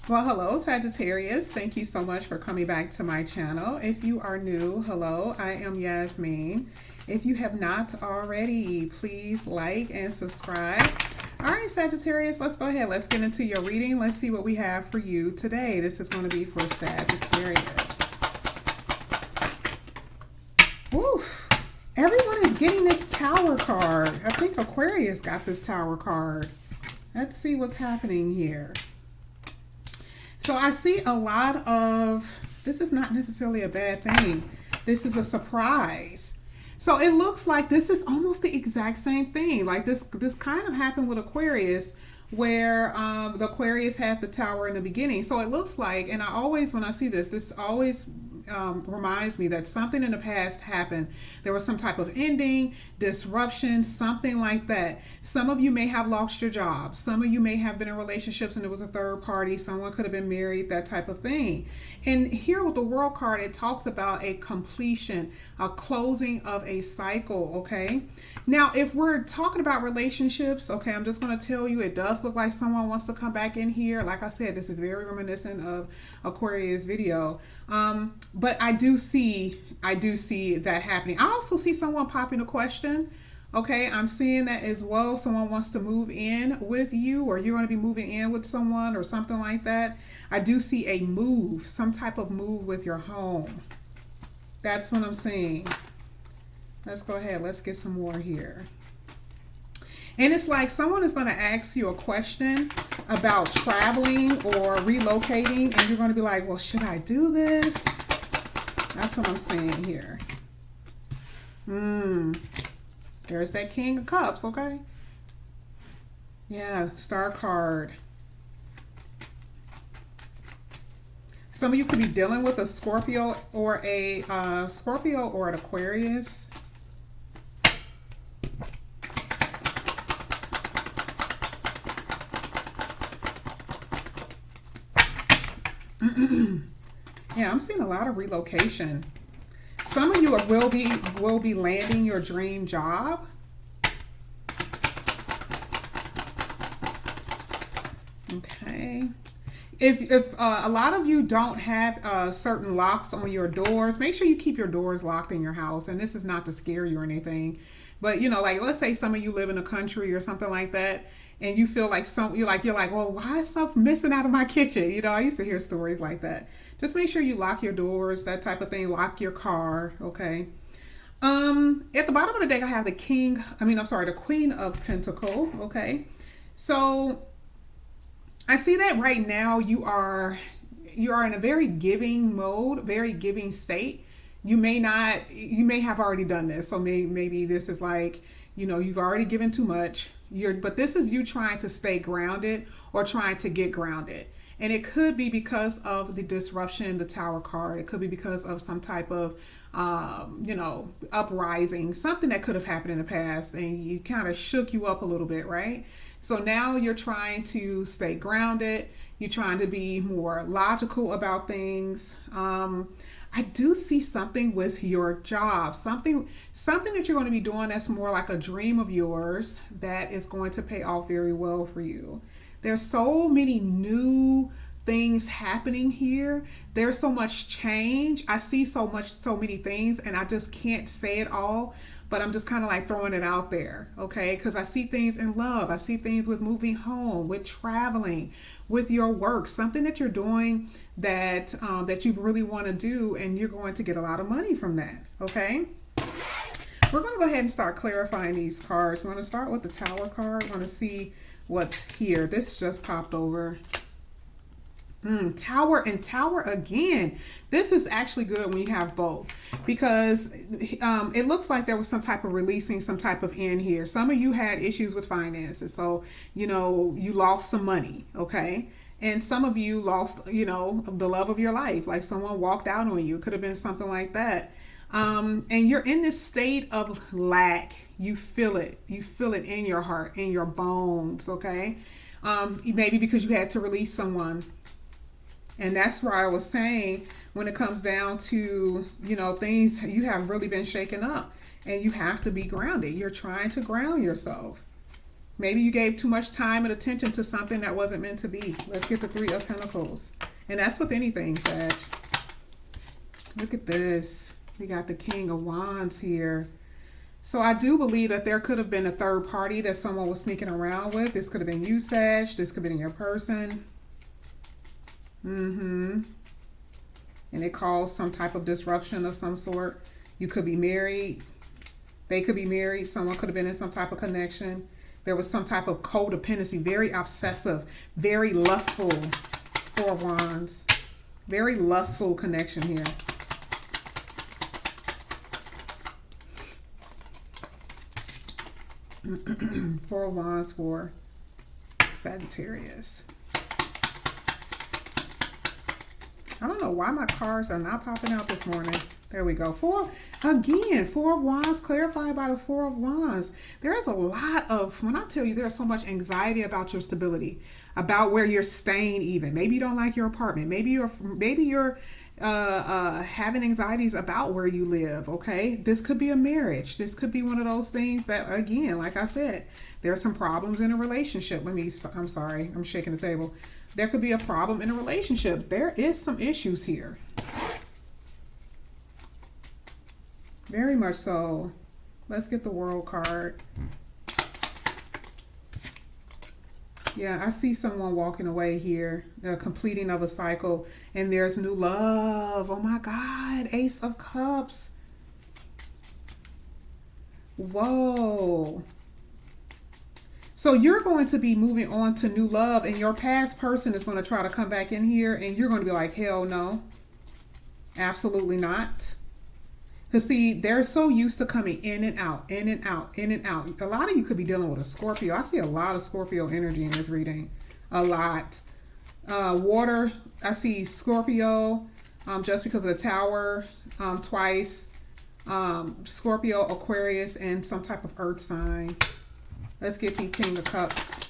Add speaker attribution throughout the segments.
Speaker 1: Well, hello, Sagittarius. Thank you so much for coming back to my channel. If you are new, hello, I am Yasmin. If you have not already, please like and subscribe. All right, Sagittarius, let's go ahead. Let's get into your reading. Let's see what we have for you today. This is going to be for Sagittarius. Woof. Everyone is getting this Tower card. I think Aquarius got this Tower card. Let's see what's happening here. So I see a lot of, this is not necessarily a bad thing. This is a surprise. So it looks like this is almost the exact same thing. Like this kind of happened with Aquarius, where the Aquarius had the Tower in the beginning. So it looks like, and I always, when I see this always reminds me that something in the past happened. There was some type of ending, disruption, something like that. Some of you may have lost your job. Some of you may have been in relationships and it was a third party. Someone could have been married, that type of thing. And here with the World card, it talks about a completion, a closing of a cycle, okay? Now, if we're talking about relationships, okay, I'm just going to tell you, it does look like someone wants to come back in here. Like I said, this is very reminiscent of Aquarius video. But I do see that happening. I also see someone popping a question. Okay, I'm seeing that as well. Someone wants to move in with you, or you're going to be moving in with someone, or something like that. I do see a move, some type of move with your home. That's what I'm seeing. Let's go ahead. Let's get some more here. And it's like someone is going to ask you a question about traveling or relocating, and you're going to be like, well, should I do this? That's what I'm saying here. There's that King of Cups, okay? Yeah, Star card. Some of you could be dealing with a Scorpio or an Aquarius. Yeah, I'm seeing a lot of relocation. Some of you will be landing your dream job. Okay. If a lot of you don't have certain locks on your doors, make sure you keep your doors locked in your house. And this is not to scare you or anything, but you know, like let's say some of you live in a country or something like that, and you feel like you're like, well, why is stuff missing out of my kitchen? You know, I used to hear stories like that. Just make sure you lock your doors, that type of thing. Lock your car, okay? At the bottom of the deck, I have the the Queen of Pentacle, okay? So I see that right now you are in a very giving mode, very giving state. You may have already done this. So maybe this is like, you know, you've already given too much. But this is you trying to stay grounded or trying to get grounded. And it could be because of the disruption, the Tower card. It could be because of some type of, uprising, something that could have happened in the past and you kind of shook you up a little bit, right? So now you're trying to stay grounded. You're trying to be more logical about things. I do see something with your job, something that you're going to be doing that's more like a dream of yours that is going to pay off very well for you. There's so many new things happening here. There's so much change. I see so many things, and I just can't say it all, but I'm just kind of like throwing it out there, okay? Because I see things in love. I see things with moving home, with traveling, with your work, something that you're doing that you really want to do, and you're going to get a lot of money from that, okay? We're going to go ahead and start clarifying these cards. We're going to start with the Tower card. We're going to see what's here. This just popped over. Tower and Tower again. This is actually good when you have both, because it looks like there was some type of releasing, some type of end here. Some of you had issues with finances, so you know you lost some money, okay? And some of you lost, you know, the love of your life, like someone walked out on you. It could have been something like that. And you're in this state of lack. You feel it. You feel it in your heart, in your bones, okay? Maybe because you had to release someone. And that's where I was saying, when it comes down to, you know, things, you have really been shaken up and you have to be grounded. You're trying to ground yourself. Maybe you gave too much time and attention to something that wasn't meant to be. Let's get the Three of Pentacles. And that's with anything, Sag. Look at this. We got the King of Wands here. So I do believe that there could have been a third party that someone was sneaking around with. This could have been you, Sag. This could have been your person. And it caused some type of disruption of some sort. You could be married. They could be married. Someone could have been in some type of connection. There was some type of codependency. Very obsessive. Very lustful. Four of Wands. Very lustful connection here. Four of Wands for Sagittarius. I don't know why my cards are not popping out this morning. There we go. Four of Wands, clarified by the Four of Wands. There's a lot of, when I tell you there's so much anxiety about your stability, about where you're staying even. Maybe you don't like your apartment. Maybe you're having anxieties about where you live, okay? This could be a marriage. This could be one of those things that, again, like I said, there's some problems in a relationship. I'm sorry, I'm shaking the table. There could be a problem in a relationship. There is some issues here. Very much so. Let's get the World card. Yeah, I see someone walking away here. The completing of a cycle. And there's new love. Oh my God. Ace of Cups. Whoa. So you're going to be moving on to new love, and your past person is going to try to come back in here, and you're going to be like, hell no. Absolutely not. Because see, they're so used to coming in and out, in and out, in and out. A lot of you could be dealing with a Scorpio. I see a lot of Scorpio energy in this reading. A lot. Water, I see Scorpio, just because of the Tower, twice. Scorpio, Aquarius, and some type of earth sign. Let's get the King of Cups.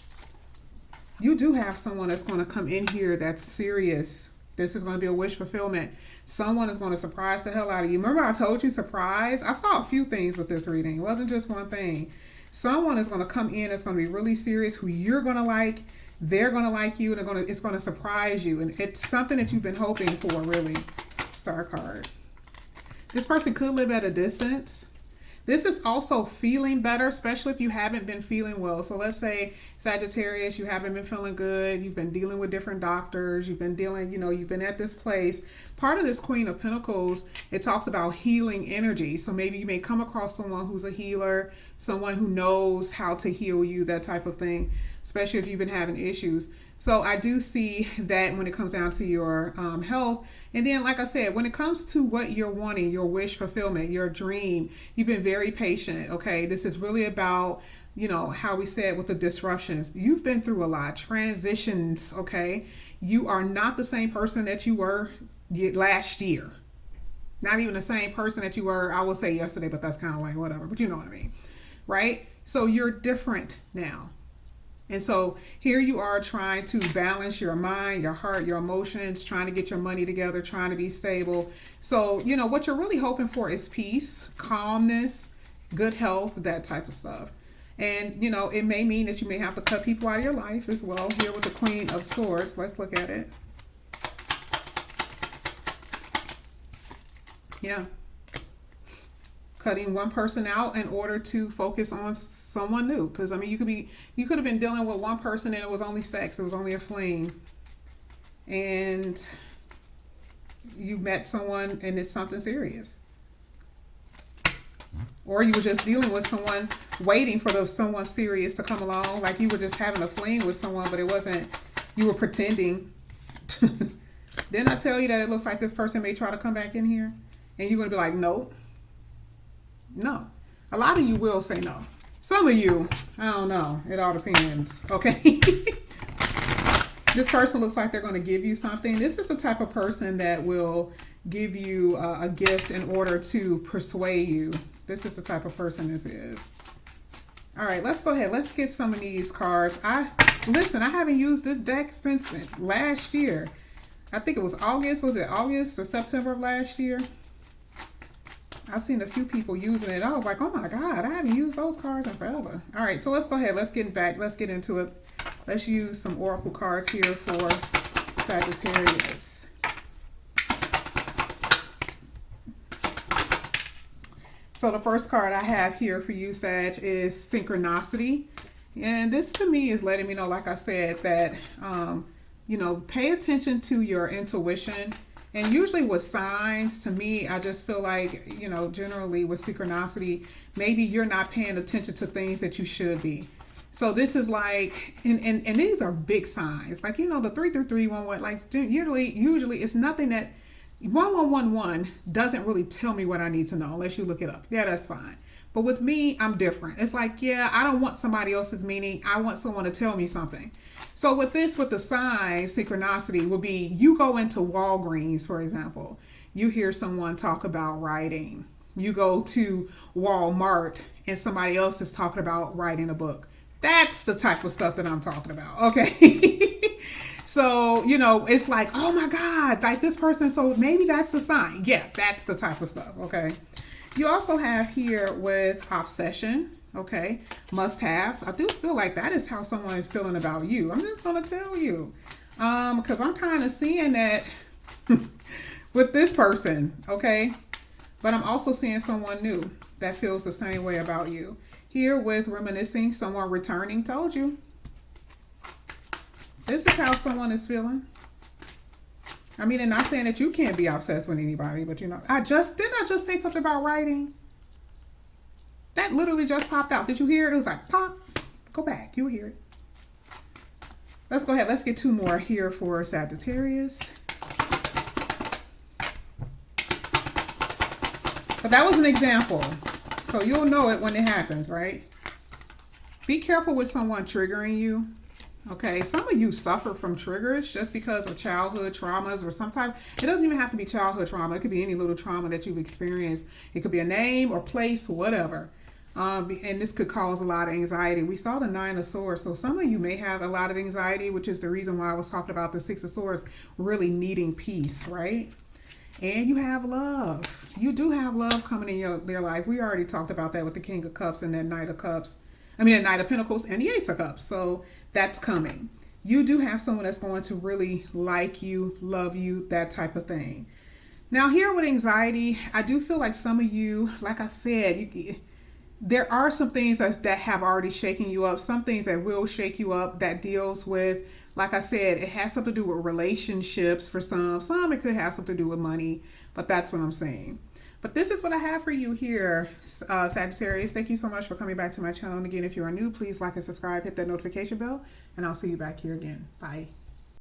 Speaker 1: You do have someone that's going to come in here that's serious. This is going to be a wish fulfillment. Someone is going to surprise the hell out of you. Remember I told you surprise? I saw a few things with this reading. It wasn't just one thing. Someone is going to come in that's going to be really serious, who you're going to like. They're going to like you, and it's going to surprise you. And it's something that you've been hoping for, really. Star card. This person could live at a distance. This is also feeling better, especially if you haven't been feeling well. So let's say Sagittarius, you haven't been feeling good. You've been dealing with different doctors. You've been dealing, you've been at this place. Part of this Queen of Pentacles, it talks about healing energy. So maybe you may come across someone who's a healer, someone who knows how to heal you, that type of thing, especially if you've been having issues. So I do see that when it comes down to your health. And then, like I said, when it comes to what you're wanting, your wish fulfillment, your dream, you've been very patient, okay? This is really about, how we said with the disruptions. You've been through a lot, transitions, okay? You are not the same person that you were last year. Not even the same person that you were, I will say yesterday, but that's kind of like whatever, but you know what I mean, right? So you're different now. And so here you are trying to balance your mind, your heart, your emotions, trying to get your money together, trying to be stable. So, what you're really hoping for is peace, calmness, good health, that type of stuff. And, it may mean that you may have to cut people out of your life as well. Here with the Queen of Swords, let's look at it. Yeah. Cutting one person out in order to focus on someone new. Because, you could have been dealing with one person and it was only sex. It was only a fling. And you met someone and it's something serious. Or you were just dealing with someone waiting for someone serious to come along. Like you were just having a fling with someone, but it wasn't, you were pretending. Didn't I tell you that it looks like this person may try to come back in here? And you're going to be like, nope. No. A lot of you will say no. Some of you, I don't know. It all depends. Okay. This person looks like they're going to give you something. This is the type of person that will give you a gift in order to persuade you. This is the type of person this is. All right, let's go ahead. Let's get some of these cards. Listen, I haven't used this deck since last year. I think it was August. Was it August or September of last year? I've seen a few people using it. I was like, oh my God, I haven't used those cards in forever. All right, so let's go ahead. Let's get back. Let's get into it. Let's use some oracle cards here for Sagittarius. So the first card I have here for you, Sag, is Synchronicity. And this to me is letting me know, like I said, that, you know, pay attention to your intuition. And usually with signs, to me, I just feel like, you know, generally with synchronicity, maybe you're not paying attention to things that you should be. So this is like, and these are big signs. Like, you know, the 33311, like usually it's nothing that 1111 doesn't really tell me what I need to know unless you look it up. Yeah, that's fine. But with me, I'm different. It's like, yeah, I don't want somebody else's meaning. I want someone to tell me something. So with this, with the signs, synchronicity will be, you go into Walgreens, for example. You hear someone talk about writing. You go to Walmart and somebody else is talking about writing a book. That's the type of stuff that I'm talking about. Okay. So, you know, it's like, oh my God, like this person. So maybe that's the sign. Yeah, that's the type of stuff. Okay. You also have here with obsession, okay, must have. I do feel like that is how someone is feeling about you. I'm just going to tell you, because I'm kind of seeing that with this person, okay, but I'm also seeing someone new that feels the same way about you. Here with reminiscing, someone returning, told you. This is how someone is feeling. I mean, and not saying that you can't be obsessed with anybody, but you know, didn't I just say something about writing? That literally just popped out. Did you hear it? It was like pop. Go back. You'll hear it. Let's go ahead. Let's get two more here for Sagittarius. But that was an example. So you'll know it when it happens, right? Be careful with someone triggering you. Okay, some of you suffer from triggers just because of childhood traumas or sometimes it doesn't even have to be childhood trauma. It could be any little trauma that you've experienced. It could be a name or place, whatever. And this could cause a lot of anxiety. We saw the 9 of Swords. So some of you may have a lot of anxiety, which is the reason why I was talking about the 6 of Swords really needing peace, right? And you have love. You do have love coming in your life. We already talked about that with the King of Cups and that Knight of Cups. I mean, the Knight of Pentacles and the Ace of Cups. So that's coming. You do have someone that's going to really like you, love you, that type of thing. Now here with anxiety, I do feel like some of you, like I said, there are some things that have already shaken you up. Some things that will shake you up that deals with, like I said, it has something to do with relationships for some. Some it could have something to do with money, but that's what I'm saying. But this is what I have for you here, Sagittarius. Thank you so much for coming back to my channel. And again, if you are new, please like and subscribe, hit that notification bell, and I'll see you back here again. Bye.